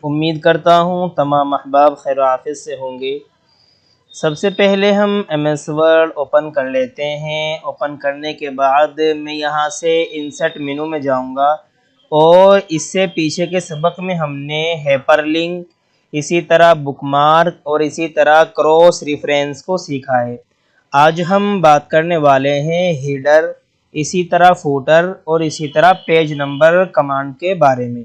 उम्मीद करता हूँ तमाम अहबाब खैर आफियत से होंगे। सबसे पहले हम MS वर्ड ओपन कर लेते हैं। ओपन करने के बाद मैं यहाँ से इंसर्ट मेनू में जाऊँगा और इससे पीछे के सबक में हमने हाइपरलिंक, इसी तरह बुकमार्क और इसी तरह क्रॉस रेफरेंस को सीखा है। आज हम बात करने वाले हैं हेडर, इसी तरह फूटर और इसी तरह पेज नंबर कमांड के बारे में।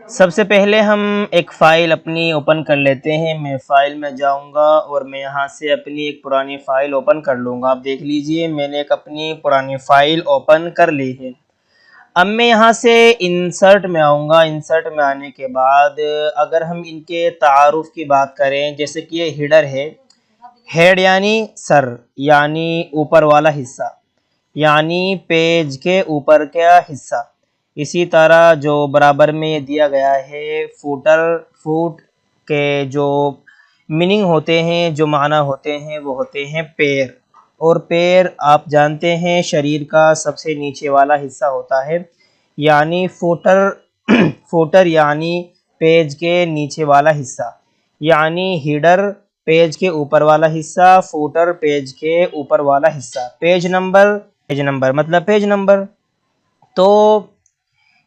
सबसे पहले हम एक फ़ाइल अपनी ओपन कर लेते हैं। मैं फ़ाइल में जाऊंगा और मैं यहाँ से अपनी एक पुरानी फ़ाइल ओपन कर लूँगा। आप देख लीजिए मैंने एक अपनी पुरानी फ़ाइल ओपन कर ली है। अब मैं यहाँ से इंसर्ट में आऊँगा। इंसर्ट में आने के बाद अगर हम इनके तारुफ की बात करें, जैसे कि ये हेडर है। हेड यानी सर, यानी ऊपर वाला हिस्सा, यानी पेज के ऊपर का हिस्सा। इसी तरह जो बराबर में ये दिया गया है फूटर, फूट के जो मीनिंग होते हैं, जो माना होते हैं, वो होते हैं पैर। और पैर आप जानते हैं शरीर का सबसे नीचे वाला हिस्सा होता है, यानी फूटर फूटर यानी पेज के नीचे वाला हिस्सा, यानी हेडर पेज के ऊपर वाला हिस्सा, फूटर पेज के ऊपर वाला हिस्सा। पेज नंबर मतलब पेज नंबर। तो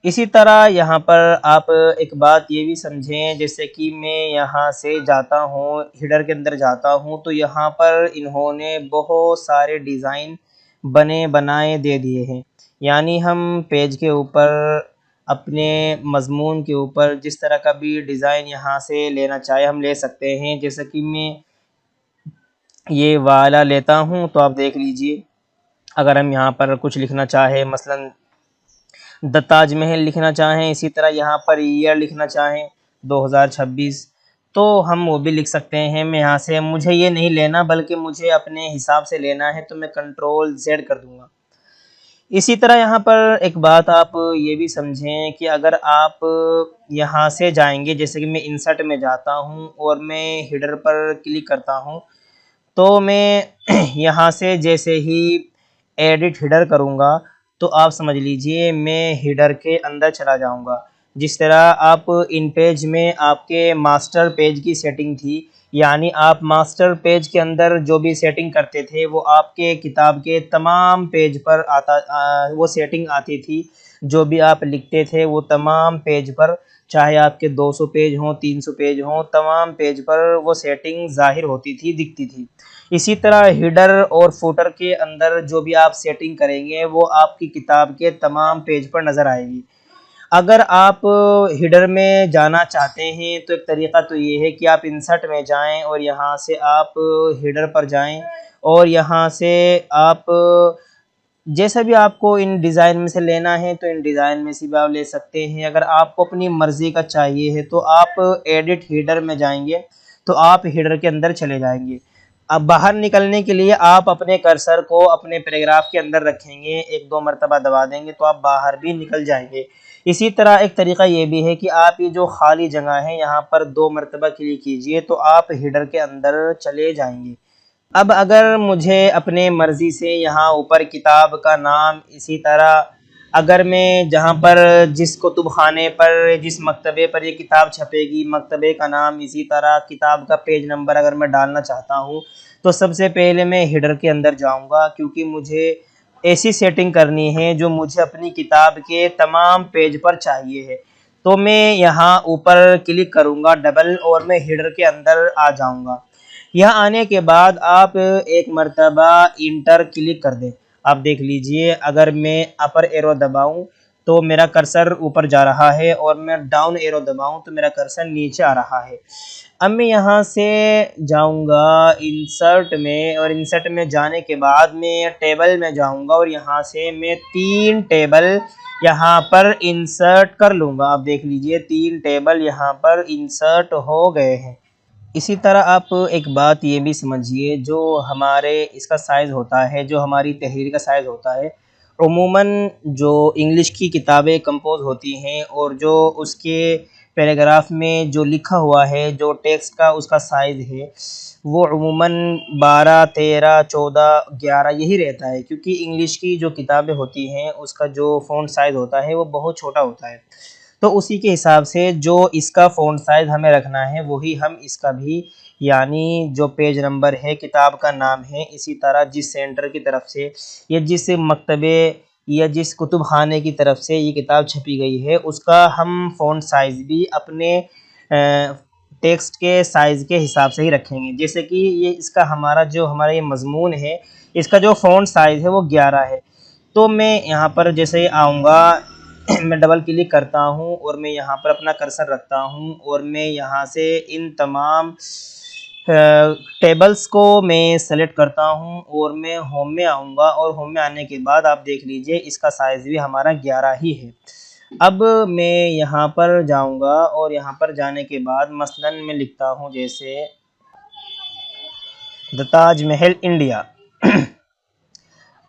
इसी तरह यहाँ पर आप एक बात ये भी समझें, जैसे कि मैं यहाँ से जाता हूँ, हेडर के अंदर जाता हूँ, तो यहाँ पर इन्होंने बहुत सारे डिज़ाइन बने बनाए दे दिए हैं। यानी हम पेज के ऊपर अपने मज़मून के ऊपर जिस तरह का भी डिज़ाइन यहाँ से लेना चाहे हम ले सकते हैं। जैसे कि मैं ये वाला लेता हूँ, तो आप देख लीजिए अगर हम यहाँ पर कुछ लिखना चाहें, मसलन द ताजमहल लिखना चाहें, इसी तरह यहाँ पर ईयर लिखना चाहें 2026, तो हम वो भी लिख सकते हैं। मैं यहाँ से, मुझे ये नहीं लेना बल्कि मुझे अपने हिसाब से लेना है, तो मैं Ctrl Z कर दूँगा। इसी तरह यहाँ पर एक बात आप ये भी समझें कि अगर आप यहाँ से जाएंगे, जैसे कि मैं इंसर्ट में जाता हूँ और मैं हेडर पर क्लिक करता हूँ, तो मैं यहाँ से जैसे ही एडिट हेडर करूँगा, तो आप समझ लीजिए मैं हेडर के अंदर चला जाऊँगा। जिस तरह आप इन पेज में आपके मास्टर पेज की सेटिंग थी, यानी आप मास्टर पेज के अंदर जो भी सेटिंग करते थे वो आपके किताब के तमाम पेज पर वो सेटिंग आती थी। जो भी आप लिखते थे वो तमाम पेज पर, चाहे आपके 200 पेज हों, 300 पेज हों, तमाम पेज पर वो सेटिंग ज़ाहिर होती थी, दिखती थी। इसी तरह हेडर और फुटर के अंदर जो भी आप सेटिंग करेंगे वो आपकी किताब के तमाम पेज पर नज़र आएगी। अगर आप हेडर में जाना चाहते हैं तो एक तरीक़ा तो ये है कि आप इंसर्ट में जाएं और यहाँ से आप हेडर पर जाएं और यहाँ से आप जैसा भी आपको इन डिज़ाइन में से लेना है तो इन डिज़ाइन में से भी आप ले सकते हैं। अगर आपको अपनी मर्ज़ी का चाहिए है तो आप एडिट हेडर में जाएंगे, तो आप हेडर के अंदर चले जाएंगे। अब बाहर निकलने के लिए आप अपने कर्सर को अपने पैराग्राफ के अंदर रखेंगे, 1-2 मरतबा दबा देंगे तो आप बाहर भी निकल जाएंगे। इसी तरह एक तरीक़ा ये भी है कि आप ये जो खाली जगह है यहाँ पर 2 मरतबा क्लिक कीजिए तो आप हेडर के अंदर चले जाएंगे। अब अगर मुझे अपने मर्ज़ी से यहाँ ऊपर किताब का नाम, इसी तरह अगर मैं जहाँ पर जिस कुतुबखाने पर, जिस मकतबे पर ये किताब छपेगी, मकतबे का नाम, इसी तरह किताब का पेज नंबर अगर मैं डालना चाहता हूँ, तो सबसे पहले मैं हेडर के अंदर जाऊँगा, क्योंकि मुझे ऐसी सेटिंग करनी है जो मुझे अपनी किताब के तमाम पेज पर चाहिए है। तो मैं यहाँ ऊपर क्लिक करूँगा डबल और मैं हेडर के अंदर आ जाऊँगा। यहाँ आने के बाद आप एक मरतबा इंटर क्लिक कर दें। आप देख लीजिए अगर मैं अपर एरो दबाऊं तो मेरा कर्सर ऊपर जा रहा है और मैं डाउन एरो दबाऊं तो मेरा कर्सर नीचे आ रहा है। अब मैं यहाँ से जाऊँगा इंसर्ट में और इंसर्ट में जाने के बाद मैं टेबल में जाऊँगा और यहाँ से मैं 3 टेबल यहाँ पर इंसर्ट कर लूँगा। आप देख लीजिए 3 टेबल यहाँ पर इंसर्ट हो गए हैं। इसी तरह आप एक बात ये भी समझिए, जो हमारे इसका साइज़ होता है, जो हमारी तहरीर का साइज़ होता है, उमूमन जो इंग्लिश की किताबें कंपोज़ होती हैं और जो उसके पैराग्राफ में जो लिखा हुआ है, जो टेक्स्ट का उसका साइज़ है, वो उमूमन 12, 13, 14, 11 यही रहता है। क्योंकि इंग्लिश की जो किताबें होती हैं उसका जो फ़ॉन्ट साइज़ होता है वो बहुत छोटा होता है। तो उसी के हिसाब से जो इसका फ़ॉन्ट साइज़ हमें रखना है वही हम इसका भी, यानी जो पेज नंबर है, किताब का नाम है, इसी तरह जिस सेंटर की तरफ से या जिस मकतबे या जिस कुतुब खाने की तरफ से ये किताब छपी गई है उसका हम फ़ॉन्ट साइज़ भी अपने टेक्स्ट के साइज़ के हिसाब से ही रखेंगे। जैसे कि ये इसका हमारा ये मज़मून है, इसका जो फ़ॉन्ट साइज़ है वो 11 है। तो मैं यहाँ पर जैसे ही आऊँगा मैं डबल क्लिक करता हूँ और मैं यहाँ पर अपना कर्सर रखता हूँ और मैं यहाँ से इन तमाम टेबल्स को मैं सेलेक्ट करता हूँ और मैं होम में आऊँगा और होम में आने के बाद आप देख लीजिए इसका साइज़ भी हमारा 11 ही है। अब मैं यहाँ पर जाऊँगा और यहाँ पर जाने के बाद मसलन मैं लिखता हूँ जैसे द ताजमहल इंडिया।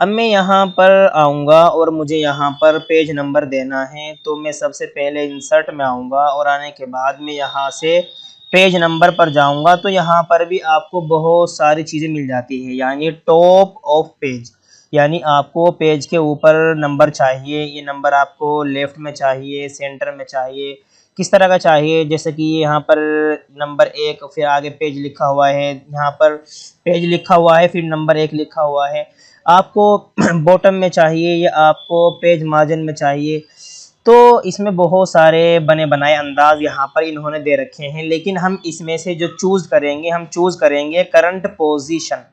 अब मैं यहाँ पर आऊँगा और मुझे यहाँ पर पेज नंबर देना है, तो मैं सबसे पहले इंसर्ट में आऊँगा और आने के बाद मैं यहाँ से पेज नंबर पर जाऊँगा। तो यहाँ पर भी आपको बहुत सारी चीज़ें मिल जाती है, यानी टॉप ऑफ पेज, यानी आपको पेज के ऊपर नंबर चाहिए, ये नंबर आपको लेफ़्ट में चाहिए, सेंटर में चाहिए, किस तरह का चाहिए। जैसे कि यहाँ पर नंबर 1, फिर आगे पेज लिखा हुआ है, यहाँ पर पेज लिखा हुआ है, फिर नंबर 1 लिखा हुआ है। आपको बॉटम में चाहिए या आपको पेज मार्जिन में चाहिए, तो इसमें बहुत सारे बने बनाए अंदाज़ यहाँ पर इन्होंने दे रखे हैं। लेकिन हम इसमें से जो चूज़ करेंगे, हम चूज़ करेंगे करंट पोजीशन।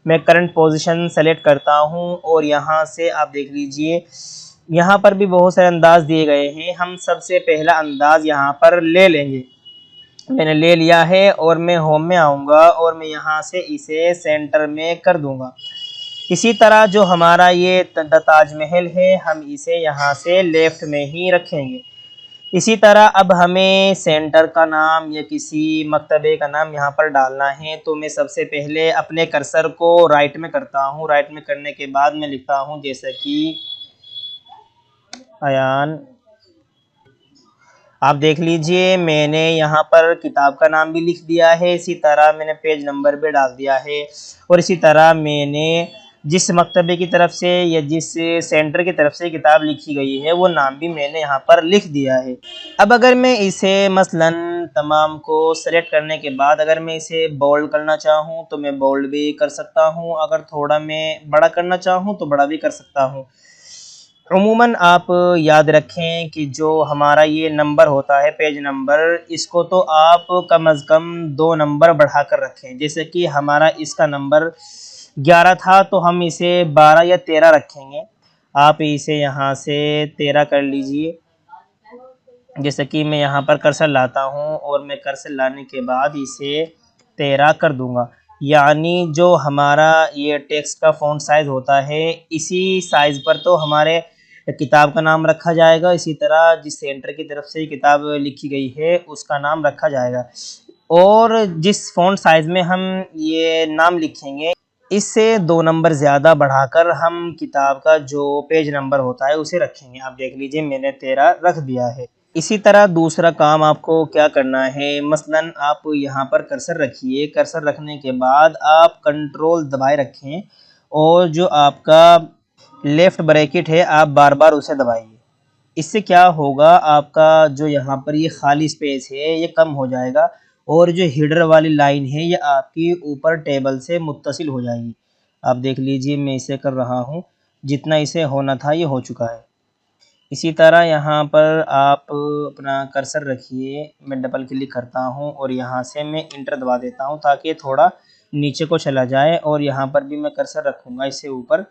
मैं करंट पोजीशन सेलेक्ट करता हूँ और यहाँ से आप देख लीजिए यहाँ पर भी बहुत सारे अंदाज़ दिए गए हैं। हम सबसे पहला अंदाज़ यहाँ पर ले लेंगे। मैंने ले लिया है और मैं होम में आऊँगा और मैं यहाँ से इसे सेंटर में कर दूँगा। इसी तरह जो हमारा ये द ताजमहल है, हम इसे यहाँ से लेफ़्ट में ही रखेंगे। इसी तरह अब हमें सेंटर का नाम या किसी मकतबे का नाम यहाँ पर डालना है, तो मैं सबसे पहले अपने कर्सर को राइट में करता हूँ। राइट में करने के बाद मैं लिखता हूँ जैसे कि अयान। आप देख लीजिए मैंने यहाँ पर किताब का नाम भी लिख दिया है, इसी तरह मैंने पेज नंबर भी डाल दिया है और इसी तरह मैंने जिस मकतबे की तरफ से या जिस सेंटर की तरफ से किताब लिखी गई है वो नाम भी मैंने यहाँ पर लिख दिया है। अब अगर मैं इसे मसलन तमाम को सेलेक्ट करने के बाद अगर मैं इसे बोल्ड करना चाहूँ तो मैं बोल्ड भी कर सकता हूँ, अगर थोड़ा मैं बड़ा करना चाहूँ तो बड़ा भी कर सकता हूँ। उमूमन आप याद रखें कि जो हमारा ये नंबर होता है पेज नंबर, इसको तो आप कम अज़ कम 2 नंबर बढ़ा कर रखें। जैसे कि हमारा इसका नंबर 11 था तो हम इसे 12 या 13 रखेंगे। आप इसे यहाँ से 13 कर लीजिए। जैसे कि मैं यहाँ पर कर्सर लाता हूँ और मैं कर्सर लाने के बाद इसे 13 कर दूँगा, यानी जो हमारा ये टेक्स्ट का फ़ॉन्ट साइज़ होता है इसी साइज़ पर तो हमारे किताब का नाम रखा जाएगा। इसी तरह जिस सेंटर की तरफ से किताब लिखी गई है उसका नाम रखा जाएगा और जिस फ़ॉन्ट साइज़ में हम ये नाम लिखेंगे इससे 2 नंबर ज़्यादा बढ़ाकर हम किताब का जो पेज नंबर होता है उसे रखेंगे। आप देख लीजिए मैंने 13 रख दिया है। इसी तरह दूसरा काम आपको क्या करना है, मसलन आप यहाँ पर कर्सर रखिए। कर्सर रखने के बाद आप कंट्रोल दबाए रखें और जो आपका लेफ़्ट ब्रैकेट है आप बार बार उसे दबाइए। इससे क्या होगा, आपका जो यहाँ पर ये खाली स्पेस है ये कम हो जाएगा और जो हिडर वाली लाइन है ये आपकी ऊपर टेबल से मुत्तसिल हो जाएगी। आप देख लीजिए मैं इसे कर रहा हूँ, जितना इसे होना था ये हो चुका है। इसी तरह यहाँ पर आप अपना कर्सर रखिए। मैं डबल क्लिक करता हूँ और यहाँ से मैं इंटर दबा देता हूँ ताकि ये थोड़ा नीचे को चला जाए और यहाँ पर भी मैं कर्सर रखूँगा इससे ऊपर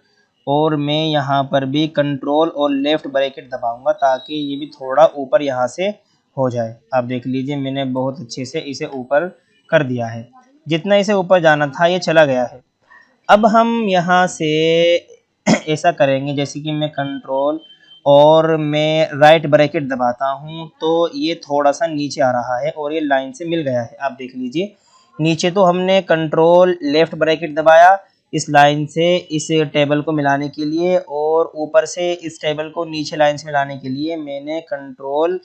और मैं यहाँ पर भी कंट्रोल और लेफ़्ट ब्रैकेट दबाऊँगा ताकि ये भी थोड़ा ऊपर यहाँ से हो जाए। आप देख लीजिए मैंने बहुत अच्छे से इसे ऊपर कर दिया है। जितना इसे ऊपर जाना था ये चला गया है। अब हम यहाँ से ऐसा करेंगे जैसे कि मैं कंट्रोल और मैं राइट ब्रैकेट दबाता हूँ तो ये थोड़ा सा नीचे आ रहा है और ये लाइन से मिल गया है। आप देख लीजिए नीचे तो हमने कंट्रोल लेफ़्ट ब्रैकेट दबाया इस लाइन से इस टेबल को मिलाने के लिए और ऊपर से इस टेबल को नीचे लाइन से मिलाने के लिए मैंने कंट्रोल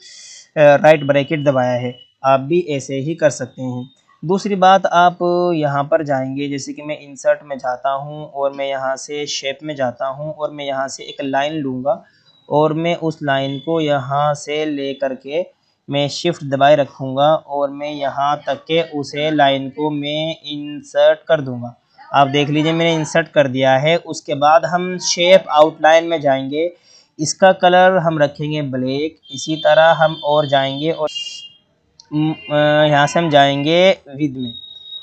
राइट ब्रैकेट दबाया है। आप भी ऐसे ही कर सकते हैं। दूसरी बात आप यहाँ पर जाएंगे, जैसे कि मैं इंसर्ट में जाता हूँ और मैं यहाँ से शेप में जाता हूँ और मैं यहाँ से एक लाइन लूँगा और मैं उस लाइन को यहाँ से ले कर के मैं शिफ्ट दबाए रखूँगा और मैं यहाँ तक के उसे लाइन को मैं इंसर्ट कर दूँगा। आप देख लीजिए मैंने इंसर्ट कर दिया है। उसके बाद हम शेप आउटलाइन में जाएंगे, इसका कलर हम रखेंगे ब्लैक। इसी तरह हम और जाएंगे और यहाँ से हम जाएंगे विद में,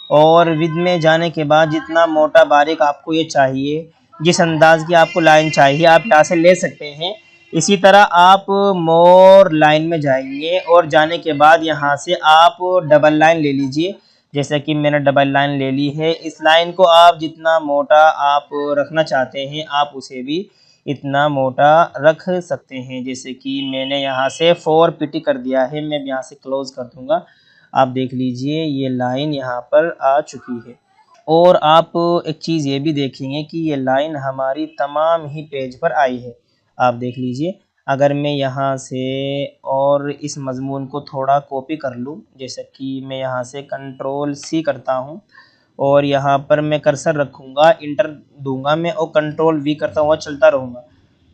और विद में जाने के बाद जितना मोटा बारीक आपको ये चाहिए, जिस अंदाज की आपको लाइन चाहिए आप यहाँ से ले सकते हैं। इसी तरह आप मोर लाइन में जाएंगे और जाने के बाद यहाँ से आप डबल लाइन ले लीजिए। जैसे कि मैंने डबल लाइन ले ली है। इस लाइन को आप जितना मोटा आप रखना चाहते हैं आप उसे भी इतना मोटा रख सकते हैं। जैसे कि मैंने यहाँ से 4 पीटी कर दिया है, मैं यहाँ से क्लोज कर दूँगा। आप देख लीजिए ये लाइन यहाँ पर आ चुकी है। और आप एक चीज़ ये भी देखेंगे कि ये लाइन हमारी तमाम ही पेज पर आई है। आप देख लीजिए, अगर मैं यहाँ से और इस मज़मून को थोड़ा कॉपी कर लूँ, जैसे कि मैं यहाँ से कंट्रोल सी करता हूँ और यहाँ पर मैं कर्सर रखूँगा, इंटर दूंगा मैं और कंट्रोल वी करता हुआ चलता रहूँगा।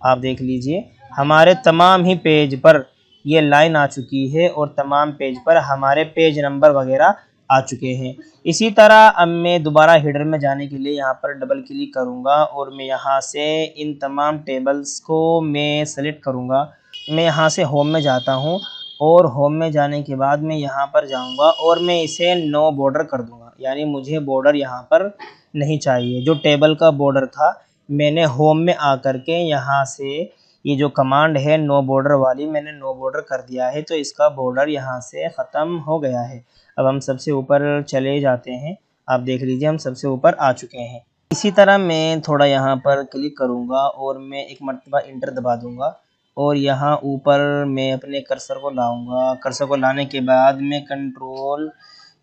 आप देख लीजिए हमारे तमाम ही पेज पर ये लाइन आ चुकी है और तमाम पेज पर हमारे पेज नंबर वगैरह आ चुके हैं। इसी तरह अब मैं दोबारा हेडर में जाने के लिए यहाँ पर डबल क्लिक करूँगा और मैं यहाँ से इन तमाम टेबल्स को मैं सेलेक्ट करूँगा। मैं यहाँ से होम में जाता हूँ और होम में जाने के बाद मैं यहाँ पर जाऊँगा और मैं इसे नो बॉर्डर कर दूँगा, यानी मुझे बॉर्डर यहाँ पर नहीं चाहिए। जो टेबल का बॉर्डर था मैंने होम में आकर के यहाँ से ये जो कमांड है नो बॉर्डर वाली, मैंने नो बॉर्डर कर दिया है, तो इसका बॉर्डर यहाँ से ख़त्म हो गया है। अब हम सबसे ऊपर चले जाते हैं। आप देख लीजिए हम सबसे ऊपर आ चुके हैं। इसी तरह मैं थोड़ा यहाँ पर क्लिक करूँगा और मैं एक मरतबा इंटर दबा दूँगा और यहाँ ऊपर मैं अपने कर्सर को लाऊँगा। कर्सर को लाने के बाद मैं कंट्रोल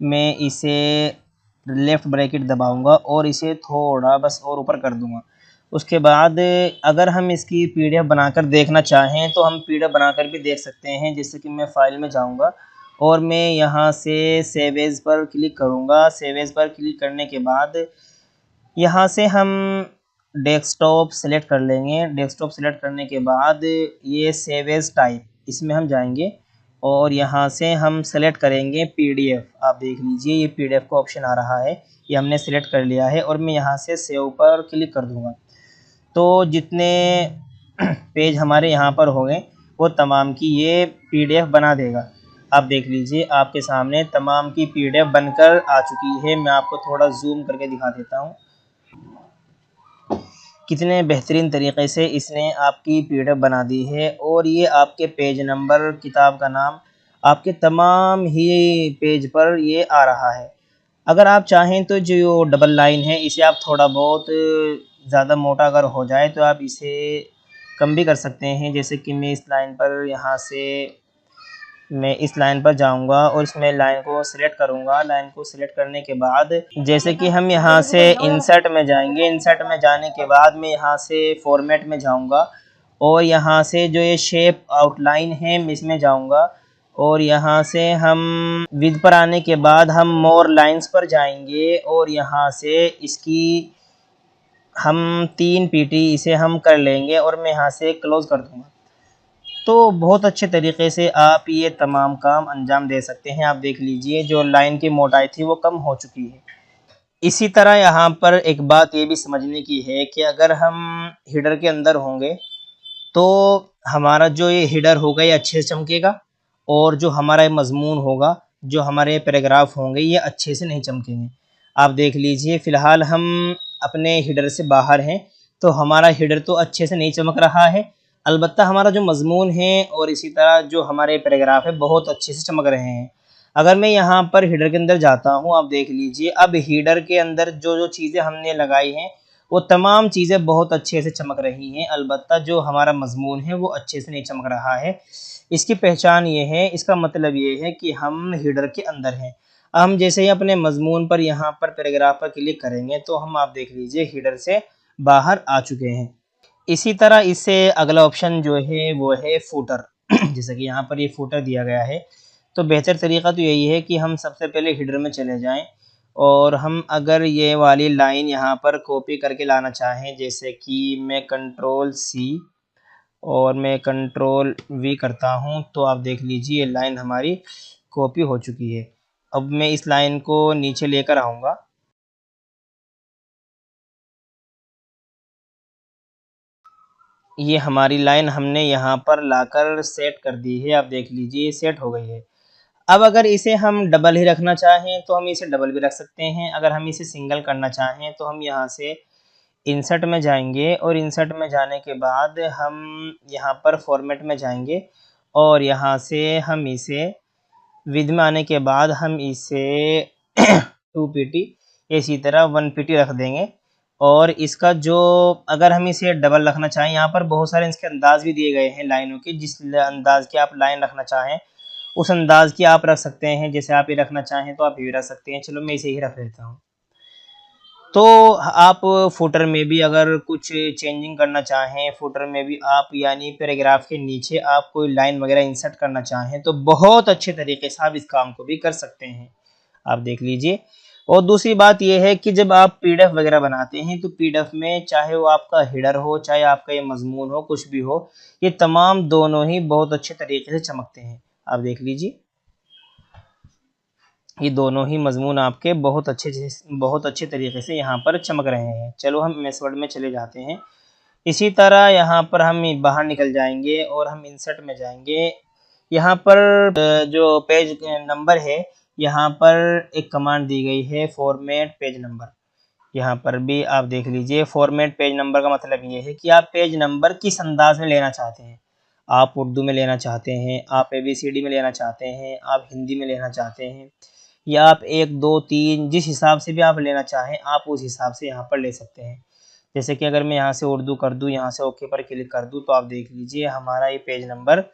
में इसे लेफ़्ट ब्रैकेट दबाऊँगा और इसे थोड़ा बस और ऊपर कर दूँगा। उसके बाद अगर हम इसकी पीडीएफ बनाकर देखना चाहें तो हम पीडीएफ बनाकर भी देख सकते हैं। जैसे कि मैं फ़ाइल में जाऊँगा और मैं यहाँ से सेव एज़ पर क्लिक करूँगा। सेव एज़ पर क्लिक करने के बाद यहाँ से हम डेस्कटॉप सेलेक्ट कर लेंगे। डेस्कटॉप सेलेक्ट करने के बाद ये सेव एज़ टाइप, इसमें हम जाएंगे और यहाँ से हम सेलेक्ट करेंगे पीडीएफ। आप देख लीजिए ये पीडीएफ का ऑप्शन आ रहा है, ये हमने सेलेक्ट कर लिया है और मैं यहाँ से सेव पर क्लिक कर दूँगा। तो जितने पेज हमारे यहाँ पर हो गए वो तमाम की ये पीडीएफ बना देगा। आप देख लीजिए आपके सामने तमाम की पीडीएफ बनकर आ चुकी है। मैं आपको थोड़ा जूम करके दिखा देता हूँ कितने बेहतरीन तरीके से इसने आपकी पीडीएफ बना दी है। और ये आपके पेज नंबर, किताब का नाम, आपके तमाम ही पेज पर ये आ रहा है। अगर आप चाहें तो जो डबल लाइन है इसे आप थोड़ा बहुत ज़्यादा मोटा अगर हो जाए तो आप इसे कम भी कर सकते हैं। जैसे कि मैं इस लाइन पर यहाँ से मैं इस लाइन पर जाऊंगा और इसमें लाइन को सिलेक्ट करूंगा। लाइन को सिलेक्ट करने के बाद जैसे कि हम यहाँ से इंसर्ट में जाएंगे। इंसर्ट में जाने के बाद मैं यहाँ से फॉर्मेट में जाऊंगा और यहाँ से जो ये शेप आउटलाइन है मैं इसमें जाऊंगा और यहाँ से हम विद पर आने के बाद हम मोर लाइंस पर जाएंगे और यहाँ से इसकी हम 3 पीटी इसे हम कर लेंगे और मैं यहाँ से क्लोज कर दूंगा। तो बहुत अच्छे तरीके से आप ये तमाम काम अंजाम दे सकते हैं। आप देख लीजिए जो लाइन की मोटाई थी वो कम हो चुकी है। इसी तरह यहाँ पर एक बात ये भी समझने की है कि अगर हम हिडर के अंदर होंगे तो हमारा जो ये हिडर होगा ये अच्छे से चमकेगा और जो हमारा ये मजमून होगा, जो हमारे पैराग्राफ होंगे ये अच्छे से नहीं चमकेंगे। आप देख लीजिए फ़िलहाल हम अपने हिडर से बाहर हैं तो हमारा हिडर तो अच्छे से नहीं चमक रहा है, अलबत्ता हमारा जो मजमून है और इसी तरह जो हमारे पैराग्राफ है बहुत अच्छे से चमक रहे हैं। अगर मैं यहाँ पर हीडर के अंदर जाता हूँ, आप देख लीजिए अब हीडर के अंदर जो जो चीज़ें हमने लगाई हैं वो तमाम चीज़ें बहुत अच्छे से चमक रही हैं, अलबत्ता जो हमारा मजमून है वो अच्छे से नहीं चमक रहा है। इसकी पहचान ये है, इसका मतलब ये है कि हम हीडर के अंदर हैं। हम जैसे ही अपने मजमून पर यहाँ पर पैराग्राफ पर क्लिक करेंगे तो हम आप देख लीजिए हीडर से बाहर आ चुके हैं। इसी तरह इससे अगला ऑप्शन जो है वो है फूटर। जैसे कि यहाँ पर ये फूटर दिया गया है, तो बेहतर तरीका तो यही है कि हम सबसे पहले हीडर में चले जाएं और हम अगर ये वाली लाइन यहाँ पर कॉपी करके लाना चाहें, जैसे कि मैं कंट्रोल सी और मैं कंट्रोल वी करता हूँ तो आप देख लीजिए ये लाइन हमारी कॉपी हो चुकी है। अब मैं इस लाइन को नीचे लेकर आऊँगा। ये हमारी लाइन हमने यहाँ पर लाकर सेट कर दी है। आप देख लीजिए ये सेट हो गई है। अब अगर इसे हम डबल ही रखना चाहें तो हम इसे डबल भी रख सकते हैं। अगर हम इसे सिंगल करना चाहें तो हम यहाँ से इंसर्ट में जाएंगे और इंसर्ट में जाने के बाद हम यहाँ पर फॉर्मेट में जाएंगे और यहाँ से हम इसे विद में आने के बाद हम इसे 2 pt इसी तरह 1 pt रख देंगे। और इसका जो अगर हम इसे डबल रखना चाहें, यहाँ पर बहुत सारे इसके अंदाज भी दिए गए हैं लाइनों के। जिस अंदाज के आप लाइन रखना चाहें उस अंदाज की आप रख सकते हैं। जैसे आप ये रखना चाहें तो आप ये रख सकते हैं। चलो मैं इसे ही रख लेता हूँ। तो आप फुटर में भी अगर कुछ चेंजिंग करना चाहें, फुटर में भी आप यानी पैराग्राफ के नीचे आप कोई लाइन वगैरह इंसर्ट करना चाहें तो बहुत अच्छे तरीके से आप इस काम को भी कर सकते हैं। आप देख लीजिए। और दूसरी बात यह है कि जब आप पीडीएफ वगैरह बनाते हैं तो पीडीएफ में चाहे वो आपका हेडर हो चाहे आपका ये मजमून हो कुछ भी हो, ये तमाम दोनों ही बहुत अच्छे तरीके से चमकते हैं। आप देख लीजिए ये दोनों ही मजमून आपके बहुत अच्छे तरीके से यहाँ पर चमक रहे हैं। चलो हम एमएस वर्ड में चले जाते हैं। इसी तरह यहाँ पर हम बाहर निकल जाएंगे और हम इंसर्ट में जाएंगे। यहाँ पर जो पेज नंबर है यहाँ पर एक कमांड दी गई है फॉर्मेट पेज नंबर। यहाँ पर भी आप देख लीजिए फॉर्मेट पेज नंबर का मतलब ये है कि आप पेज नंबर किस अंदाज में लेना चाहते हैं। आप उर्दू में लेना चाहते हैं, आप ABCD में लेना चाहते हैं, आप हिंदी में लेना चाहते हैं, या आप 1 2 3 जिस हिसाब से भी आप लेना चाहें आप उस हिसाब से यहाँ पर ले सकते हैं। जैसे कि अगर मैं यहाँ से उर्दू कर दूँ, यहाँ से ओके पर क्लिक कर दूँ तो आप देख लीजिए हमारा ये पेज नंबर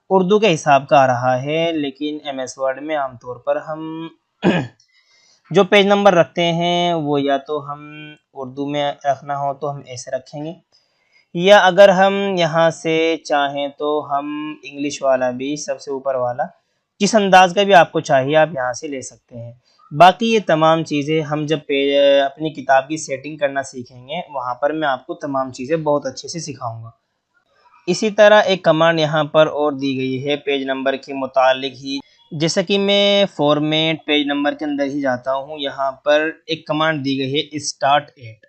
उर्दू के हिसाब का आ रहा है। लेकिन एमएस वर्ड में आमतौर पर हम जो पेज नंबर रखते हैं वो या तो हम उर्दू में रखना हो तो हम ऐसे रखेंगे, या अगर हम यहाँ से चाहें तो हम इंग्लिश वाला भी सबसे ऊपर वाला जिस अंदाज का भी आपको चाहिए आप यहाँ से ले सकते हैं। बाकी ये तमाम चीज़ें हम जब अपनी किताब की सेटिंग करना सीखेंगे वहाँ पर मैं आपको तमाम चीज़ें बहुत अच्छे से सिखाऊंगा। इसी तरह एक कमांड यहाँ पर और दी गई है पेज नंबर के मुतालिक ही। जैसा कि मैं फॉर्मेट पेज नंबर के अंदर ही जाता हूँ, यहाँ पर एक कमांड दी गई है स्टार्ट एट,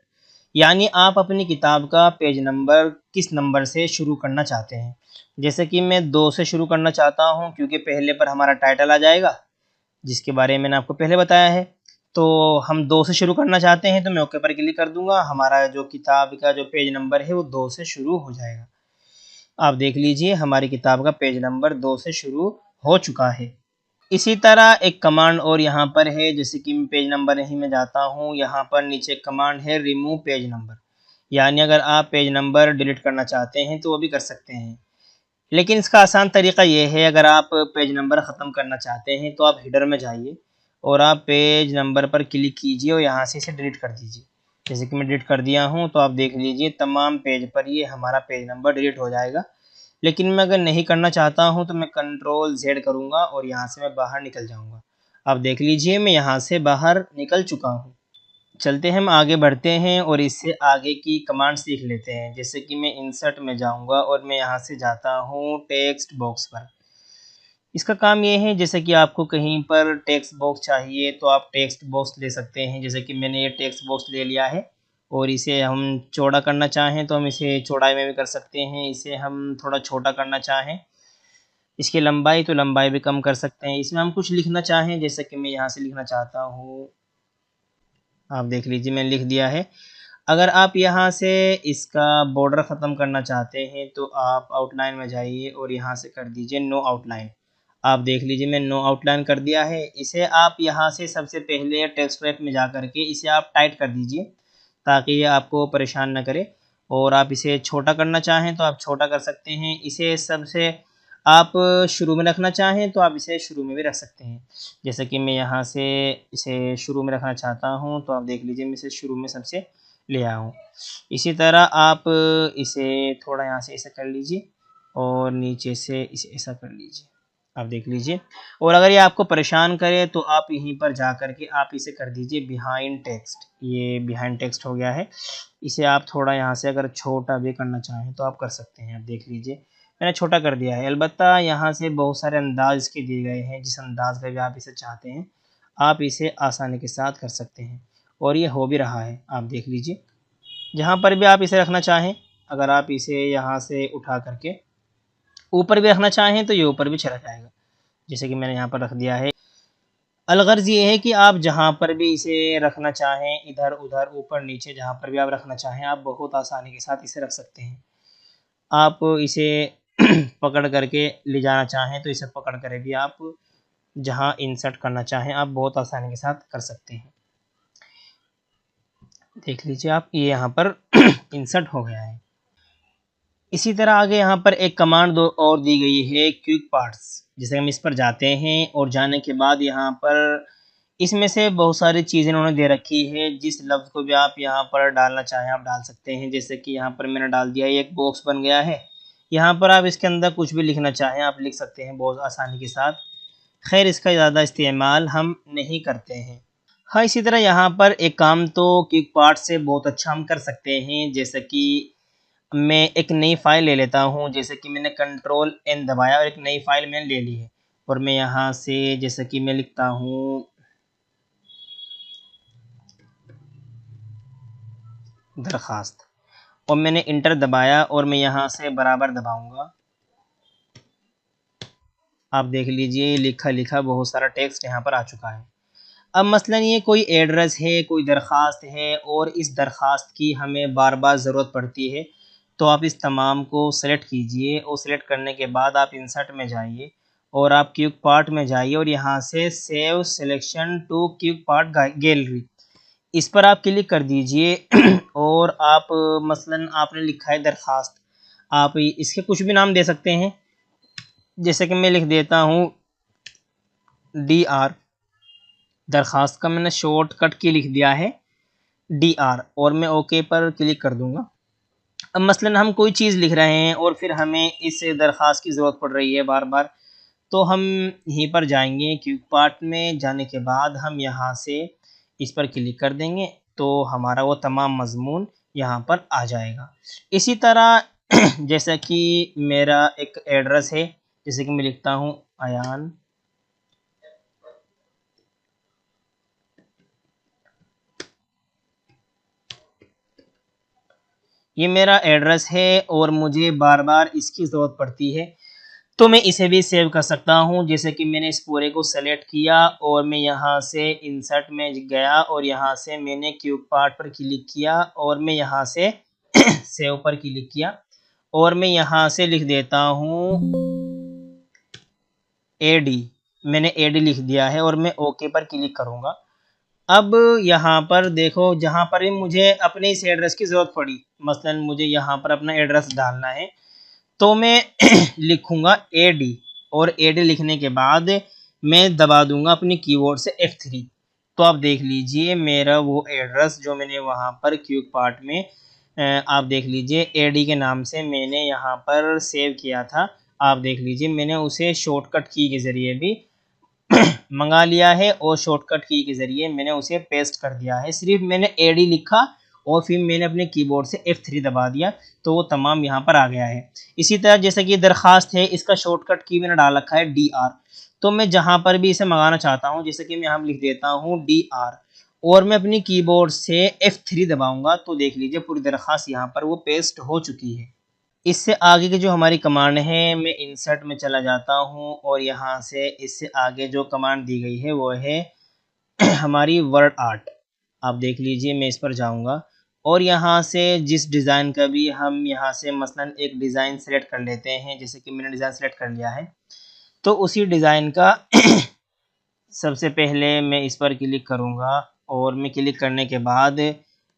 यानी आप अपनी किताब का पेज नंबर किस नंबर से शुरू करना चाहते हैं। जैसे कि मैं 2 से शुरू करना चाहता हूँ क्योंकि पहले पर हमारा टाइटल आ जाएगा जिसके बारे में मैंने आपको पहले बताया है। तो हम 2 से शुरू करना चाहते हैं तो मैं ओके पर क्लिक कर दूंगा। हमारा जो किताब का जो पेज नंबर है वो 2 से शुरू हो जाएगा। आप देख लीजिए हमारी किताब का पेज नंबर 2 से शुरू हो चुका है। इसी तरह एक कमांड और यहाँ पर है, जैसे कि मैं पेज नंबर ही में जाता हूँ, यहाँ पर नीचे कमांड है रिमूव पेज नंबर, यानी अगर आप पेज नंबर डिलीट करना चाहते हैं तो वो भी कर सकते हैं। लेकिन इसका आसान तरीका ये है, अगर आप पेज नंबर ख़त्म करना चाहते हैं तो आप हेडर में जाइए और आप पेज नंबर पर क्लिक कीजिए और यहाँ से इसे डिलीट कर दीजिए। जैसे कि मैं डिलीट कर दिया हूँ तो आप देख लीजिए तमाम पेज पर ये हमारा पेज नंबर डिलीट हो जाएगा। लेकिन मैं अगर नहीं करना चाहता हूँ तो मैं कंट्रोल Z करूँगा और यहाँ से मैं बाहर निकल जाऊँगा। आप देख लीजिए मैं यहाँ से बाहर निकल चुका हूँ। चलते हैं, हम आगे बढ़ते हैं और इससे आगे की कमांड सीख लेते हैं। जैसे कि मैं इंसर्ट में जाऊँगा और मैं यहाँ से जाता हूँ टेक्स्ट बॉक्स पर। इसका काम ये है जैसे कि आपको कहीं पर टेक्स्ट बॉक्स चाहिए तो आप टेक्स्ट बॉक्स ले सकते हैं। जैसे कि मैंने ये टेक्स्ट बॉक्स ले लिया है और इसे हम चौड़ा करना चाहें तो हम इसे चौड़ाई में भी कर सकते हैं। इसे हम थोड़ा छोटा करना चाहें इसकी लंबाई तो लंबाई भी कम कर सकते हैं। इसमें हम कुछ लिखना चाहें जैसे कि मैं यहाँ से लिखना चाहता हूँ, आप देख लीजिए मैंने लिख दिया है। अगर आप यहाँ से इसका बॉर्डर ख़त्म करना चाहते हैं तो आप आउटलाइन में जाइए और यहाँ से कर दीजिए नो आउटलाइन। आप देख लीजिए मैं नो आउटलाइन कर दिया है। इसे आप यहाँ से सबसे पहले टेक्स्ट रैप में जा कर के इसे आप टाइट कर दीजिए ताकि ये आपको परेशान ना करे। और आप इसे छोटा करना चाहें तो आप छोटा कर सकते हैं। इसे सबसे आप शुरू में रखना चाहें तो आप इसे शुरू में भी रख सकते हैं। जैसे कि मैं यहाँ से इसे शुरू में रखना चाहता हूँ तो आप देख लीजिए मैं इसे शुरू में सबसे ले आया हूँ। इसी तरह आप इसे थोड़ा यहाँ से ऐसा कर लीजिए और नीचे से इसे ऐसा कर लीजिए। आप देख लीजिए। और अगर ये आपको परेशान करे तो आप यहीं पर जा कर के आप इसे कर दीजिए बिहाइंड टेक्स्ट। ये बिहाइंड टेक्स्ट हो गया है। इसे आप थोड़ा यहाँ से अगर छोटा भी करना चाहें तो आप कर सकते हैं। आप देख लीजिए मैंने छोटा कर दिया है। अलबत्ता यहाँ से बहुत सारे अंदाज इसके दिए गए हैं, जिस अंदाज का भी आप इसे चाहते हैं आप इसे आसानी के साथ कर सकते हैं। और ये हो भी रहा है, आप देख लीजिए। जहाँ पर भी आप इसे रखना चाहें, अगर आप इसे यहाँ से उठा करके ऊपर भी रखना चाहें तो ये ऊपर भी चला जाएगा, जैसे कि मैंने यहाँ पर रख दिया है। अलगर्ज ये है कि आप जहाँ पर भी इसे रखना चाहें, इधर उधर ऊपर नीचे जहाँ पर भी आप रखना चाहें आप बहुत आसानी के साथ इसे रख सकते हैं। आप इसे पकड़ करके ले जाना चाहें तो इसे पकड़ कर भी आप जहाँ इंसर्ट करना चाहें आप बहुत आसानी के साथ कर सकते हैं। देख लीजिए आप, ये यहाँ पर इंसर्ट हो गया है। इसी तरह आगे यहाँ पर एक कमांड दो और दी गई है क्विक पार्ट्स। जैसे हम इस पर जाते हैं और जाने के बाद यहाँ पर इसमें से बहुत सारी चीज़ें इन्होंने दे रखी है। जिस लफ्ज़ को भी आप यहाँ पर डालना चाहें आप डाल सकते हैं। जैसे कि यहाँ पर मैंने डाल दिया, एक बॉक्स बन गया है। यहाँ पर आप इसके अंदर कुछ भी लिखना चाहें आप लिख सकते हैं बहुत आसानी के साथ। खैर इसका ज़्यादा इस्तेमाल हम नहीं करते हैं। हाँ, इसी तरह यहाँ पर एक काम तो क्विक पार्ट से बहुत अच्छा हम कर सकते हैं। जैसे कि मैं एक नई फ़ाइल ले लेता हूँ। जैसे कि मैंने कंट्रोल एन दबाया और एक नई फ़ाइल मैंने ले ली है। और मैं यहाँ से जैसे कि मैं लिखता हूँ दरख्वास्त, और मैंने इंटर दबाया और मैं यहाँ से बराबर दबाऊँगा। आप देख लीजिए लिखा लिखा बहुत सारा टेक्स्ट यहाँ पर आ चुका है। अब मसलन ये कोई एड्रेस है, कोई दरख्वास्त है और इस दरख्वास्त की हमें बार बार ज़रूरत पड़ती है, तो आप इस तमाम को सेलेक्ट कीजिए और सेलेक्ट करने के बाद आप इंसर्ट में जाइए और आप क्विक पार्ट में जाइए और यहाँ से save selection to quick part gallery, इस पर आप क्लिक कर दीजिए। और आप मसलन आपने लिखा है दरख्वास्त, आप इसके कुछ भी नाम दे सकते हैं। जैसे कि मैं लिख देता हूँ DR, दरख्वास्त का मैंने शॉर्टकट की लिख दिया है DR और मैं ओके पर क्लिक कर दूंगा। अब मसलन हम कोई चीज़ लिख रहे हैं और फिर हमें इस दरख्वास्त की ज़रूरत पड़ रही है बार बार, तो हम यहीं पर जाएंगे। क्विक पार्ट में जाने के बाद हम यहाँ से इस पर क्लिक कर देंगे तो हमारा वो तमाम मज़मून यहाँ पर आ जाएगा। इसी तरह जैसा कि मेरा एक एड्रेस है, जैसे कि मैं लिखता हूँ अयान, ये मेरा एड्रेस है और मुझे बार बार इसकी ज़रूरत पड़ती है, तो मैं इसे भी सेव कर सकता हूँ। जैसे कि मैंने इस पूरे को सेलेक्ट किया और मैं यहाँ से इंसर्ट में गया और यहाँ से मैंने क्विक पार्ट पर क्लिक किया और मैं यहाँ से सेव पर क्लिक किया और मैं यहाँ से लिख देता हूँ AD। मैंने AD लिख दिया है और मैं ओके पर क्लिक करूँगा। अब यहाँ पर देखो, जहाँ पर भी मुझे अपने इस एड्रेस की ज़रूरत पड़ी, मसलन मुझे यहाँ पर अपना एड्रेस डालना है, तो मैं लिखूँगा AD और AD लिखने के बाद मैं दबा दूँगा अपनी कीबोर्ड से F3। तो आप देख लीजिए मेरा वो एड्रेस जो मैंने वहाँ पर क्विक पार्ट में आप देख लीजिए AD के नाम से मैंने यहाँ पर सेव किया था। आप देख लीजिए मैंने उसे शॉर्टकट की के ज़रिए भी मंगा लिया है और शॉर्टकट की के ज़रिए मैंने उसे पेस्ट कर दिया है। सिर्फ मैंने AD लिखा और फिर मैंने अपने कीबोर्ड से F3 दबा दिया तो वो तमाम यहाँ पर आ गया है। इसी तरह जैसे कि दरख्वास्त है, इसका शॉर्टकट की मैंने डाल रखा है DR, तो मैं जहाँ पर भी इसे मंगाना चाहता हूँ, जैसे कि मैं यहाँ लिख देता हूँ DR और मैं अपनी कीबोर्ड से F3 दबाऊँगा तो देख लीजिए पूरी दरख्वास्त यहाँ पर वो पेस्ट हो चुकी है। इससे आगे की जो हमारी कमांड है, मैं इंसर्ट में चला जाता हूँ और यहाँ से इससे आगे जो कमांड दी गई है वो है हमारी वर्ड आर्ट। आप देख लीजिए मैं इस पर जाऊँगा और यहाँ से जिस डिज़ाइन का भी हम यहाँ से मसलन एक डिज़ाइन सेलेक्ट कर लेते हैं। जैसे कि मैंने डिज़ाइन सेलेक्ट कर लिया है तो उसी डिज़ाइन का सबसे पहले मैं इस पर क्लिक करूँगा और मैं क्लिक करने के बाद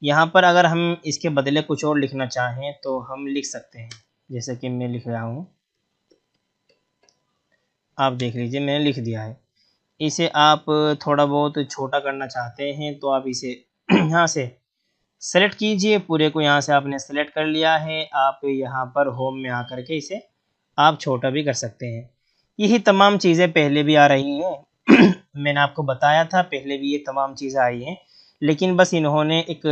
यहाँ पर अगर हम इसके बदले कुछ और लिखना चाहें तो हम लिख सकते हैं। जैसे कि मैं लिख रहा हूँ, आप देख लीजिए मैंने लिख दिया है। इसे आप थोड़ा बहुत छोटा करना चाहते हैं तो आप इसे यहाँ से सेलेक्ट कीजिए, पूरे को यहाँ से आपने सेलेक्ट कर लिया है। आप यहाँ पर होम में आकर के इसे आप छोटा भी कर सकते हैं। यही तमाम चीज़ें पहले भी आ रही हैं मैंने आपको बताया था पहले भी ये तमाम चीज़ें आई हैं, लेकिन बस इन्होंने एक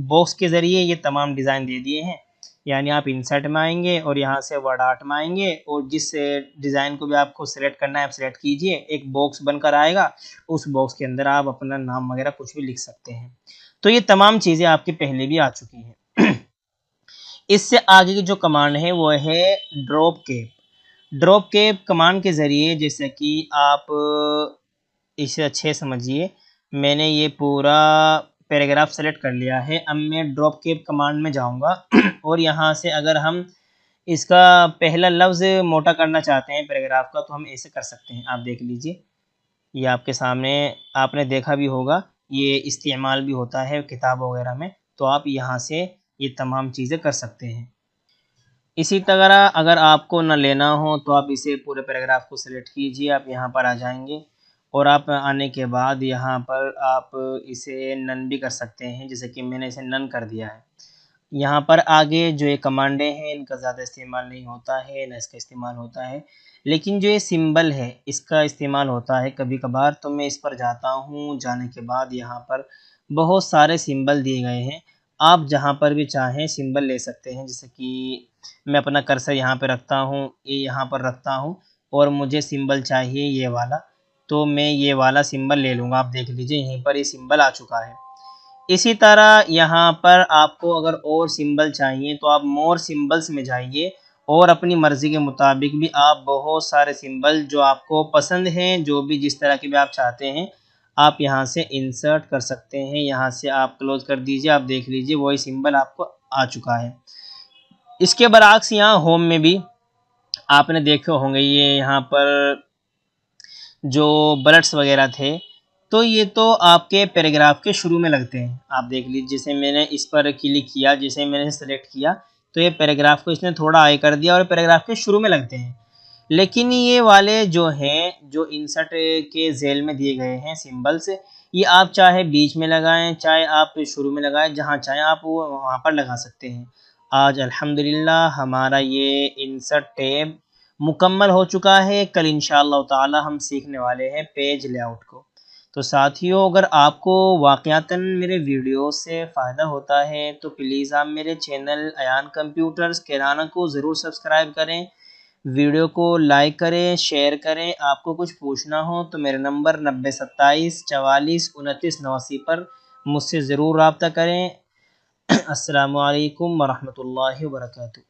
बॉक्स के ज़रिए ये तमाम डिज़ाइन दे दिए हैं। यानी आप इंसर्ट में आएंगे और यहाँ से वर्ड आर्ट में आएंगे और जिस डिज़ाइन को भी आपको सिलेक्ट करना है आप सिलेक्ट कीजिए, एक बॉक्स बनकर आएगा, उस बॉक्स के अंदर आप अपना नाम वगैरह कुछ भी लिख सकते हैं। तो ये तमाम चीज़ें आपके पहले भी आ चुकी हैं। इससे आगे की जो कमांड है वो है drop cap. Drop cap command के ज़रिए जैसे कि आप इसे अच्छे समझिए, मैंने ये पूरा पैराग्राफ सेलेक्ट कर लिया है। अब मैं ड्रॉप कैप कमांड में जाऊंगा और यहाँ से अगर हम इसका पहला लफ्ज़ मोटा करना चाहते हैं पैराग्राफ का तो हम ऐसे कर सकते हैं। आप देख लीजिए, ये आपके सामने आपने देखा भी होगा, ये इस्तेमाल भी होता है किताब वगैरह में, तो आप यहाँ से ये तमाम चीज़ें कर सकते हैं। इसी तरह अगर आपको न लेना हो तो आप इसे पूरे पैराग्राफ को सिलेक्ट कीजिए, आप यहाँ पर आ जाएंगे और आप आने के बाद यहाँ पर आप इसे नन भी कर सकते हैं, जैसे कि मैंने इसे नन कर दिया है। यहाँ पर आगे जो ये कमांडें हैं इनका ज़्यादा इस्तेमाल नहीं होता है, ना इसका इस्तेमाल होता है, लेकिन जो ये सिंबल है इसका इस्तेमाल होता है कभी कभार। तो मैं इस पर जाता हूँ, जाने के बाद यहाँ पर बहुत सारे सिंबल दिए गए हैं, आप जहाँ पर भी चाहें सिंबल ले सकते हैं। जैसे कि मैं अपना कर्सर यहाँ पे रखता हूँ, ये यहाँ पर रखता हूँ और मुझे सिंबल चाहिए ये वाला, तो मैं ये वाला सिंबल ले लूँगा। आप देख लीजिए यहीं पर ये सिंबल आ चुका है। इसी तरह यहाँ पर आपको अगर और सिंबल चाहिए तो आप मोर सिंबल्स में जाइए और अपनी मर्ज़ी के मुताबिक भी आप बहुत सारे सिंबल जो आपको पसंद हैं, जो भी जिस तरह के भी आप चाहते हैं, आप यहाँ से इंसर्ट कर सकते हैं। यहाँ से आप क्लोज कर दीजिए, आप देख लीजिए वही सिंबल आपको आ चुका है। इसके बरअक्स यहाँ होम में भी आपने देखे होंगे, ये यहाँ पर जो बुलेट्स वगैरह थे, तो ये तो आपके पैराग्राफ के शुरू में लगते हैं। आप देख लीजिए, जैसे मैंने इस पर क्लिक किया, जैसे मैंने सेलेक्ट किया तो ये पैराग्राफ को इसने थोड़ा आगे कर दिया और पैराग्राफ के शुरू में लगते हैं। लेकिन ये वाले जो हैं, जो इंसर्ट के झेल में दिए गए हैं सिंबल्स, ये आप चाहे बीच में लगाएं, चाहे आप शुरू में लगाएं, जहाँ चाहें आप वो वहाँ पर लगा सकते हैं। आज अल्हम्दुलिल्लाह हमारा ये इंसर्ट टैब मुकम्मल हो चुका है। कल इंशाअल्लाह ताला हम सीखने वाले हैं पेज लेआउट को। तो साथियों, अगर आपको वाक़यातन मेरे वीडियो से फ़ायदा होता है तो प्लीज़ आप मेरे चैनल अयान कंप्यूटर्स कैराना को ज़रूर सब्सक्राइब करें, वीडियो को लाइक करें, शेयर करें। आपको कुछ पूछना हो तो मेरे नंबर 90 27 44 29 89 पर मुझसे ज़रूर रब्ता करें। अस्सलामु अलैकुम वरहमतुल्लाहि वबरकातुहू।